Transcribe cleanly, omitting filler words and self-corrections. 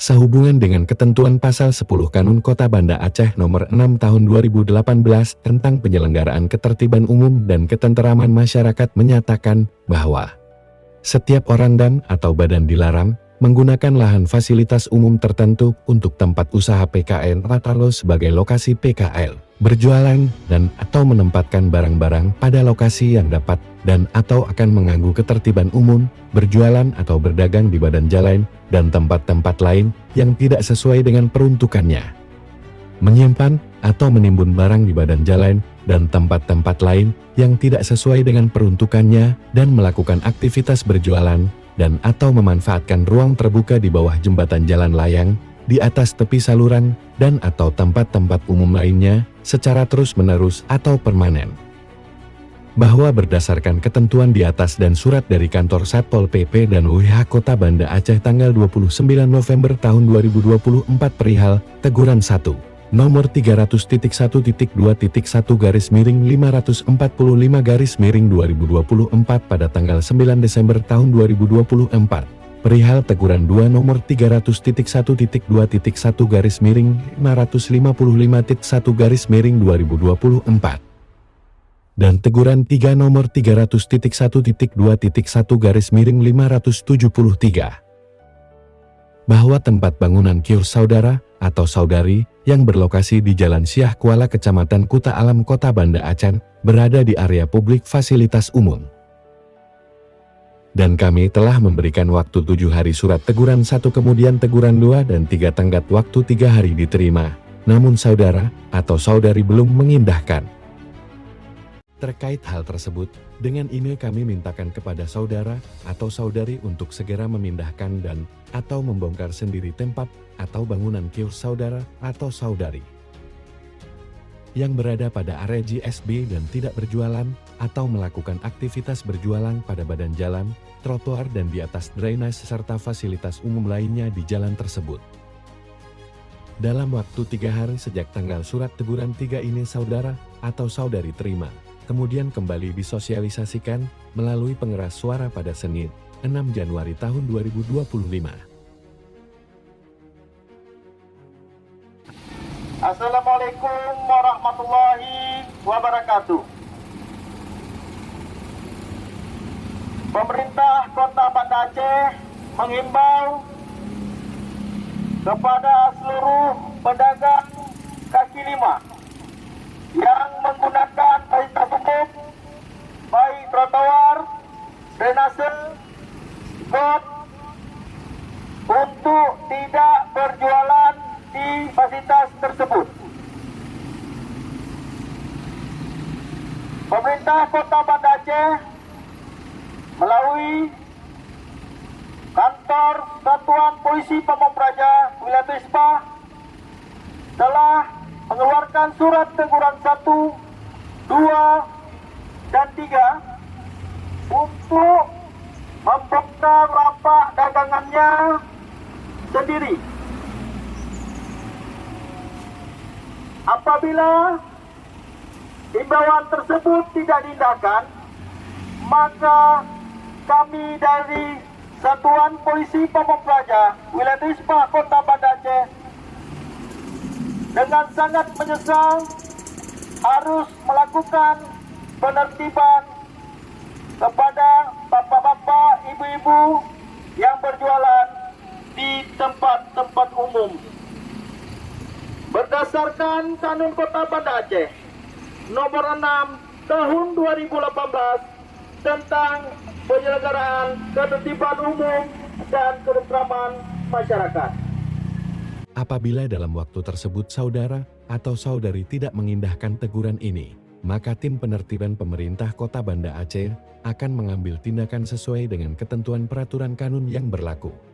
Sehubungan dengan ketentuan Pasal 10 Kanun Kota Banda Aceh Nomor 6 Tahun 2018 tentang penyelenggaraan ketertiban umum dan ketenteraman masyarakat menyatakan bahwa setiap orang dan atau badan dilarang menggunakan lahan fasilitas umum tertentu untuk tempat usaha PKL atau sebagai lokasi PKL, berjualan dan atau menempatkan barang-barang pada lokasi yang dapat dan atau akan mengganggu ketertiban umum, berjualan atau berdagang di badan jalan dan tempat-tempat lain yang tidak sesuai dengan peruntukannya. Menyimpan atau menimbun barang di badan jalan dan tempat-tempat lain yang tidak sesuai dengan peruntukannya dan melakukan aktivitas berjualan dan atau memanfaatkan ruang terbuka di bawah jembatan jalan layang, di atas tepi saluran, dan atau tempat-tempat umum lainnya secara terus-menerus atau permanen. Bahwa berdasarkan ketentuan di atas dan surat dari kantor Satpol PP dan WH Kota Banda Aceh tanggal 29 November tahun 2024 perihal teguran 1 nomor 300.1.2.545/2024 pada tanggal 9 Desember tahun 2024 perihal teguran 2 nomor 300.1.2.555.1/2024 dan teguran 3 nomor 300.1.2.1/573 bahwa tempat bangunan kios saudara atau saudari yang berlokasi di Jalan Syah Kuala Kecamatan Kuta Alam Kota Banda Aceh berada di area publik fasilitas umum. Dan kami telah memberikan waktu 7 hari surat teguran 1 kemudian teguran 2 dan 3 tenggat waktu 3 hari diterima, namun saudara atau saudari belum mengindahkan. Terkait hal tersebut, dengan ini kami mintakan kepada saudara atau saudari untuk segera memindahkan dan atau membongkar sendiri tempat atau bangunan kios saudara atau saudari yang berada pada area GSB dan tidak berjualan atau melakukan aktivitas berjualan pada badan jalan, trotoar dan di atas drainase serta fasilitas umum lainnya di jalan tersebut. Dalam waktu 3 hari sejak tanggal surat teguran 3 ini saudara atau saudari terima, kemudian kembali disosialisasikan melalui pengeras suara pada Senin, 6 Januari tahun 2025. Assalamualaikum warahmatullahi wabarakatuh. Pemerintah Kota Banda Aceh menghimbau kepada seluruh pedagang kaki lima yang menggunakan fasilitas umum, baik trotoar, drainase, got, untuk tidak berjualan di fasilitas tersebut. Pemerintah Kota Banda Aceh melalui Kantor Satuan Polisi Pamong Praja Wilayah Ispa telah mengeluarkan surat teguran 1, 2, dan 3 untuk membongkar lapak dagangannya sendiri. Apabila himbauan tersebut tidak diindahkan, maka kami dari Satuan Polisi Pamong Praja Wilayah Ispa Kota Banda Aceh dengan sangat menyesal harus melakukan penertiban kepada bapak-bapak, ibu-ibu yang berjualan di tempat-tempat umum. Berdasarkan Kanun Kota Banda Aceh Nomor 6 Tahun 2018 tentang penyelenggaraan ketertiban umum dan ketenteraman masyarakat. Apabila dalam waktu tersebut saudara atau saudari tidak mengindahkan teguran ini, maka tim penertiban pemerintah Kota Banda Aceh akan mengambil tindakan sesuai dengan ketentuan peraturan kanun yang berlaku.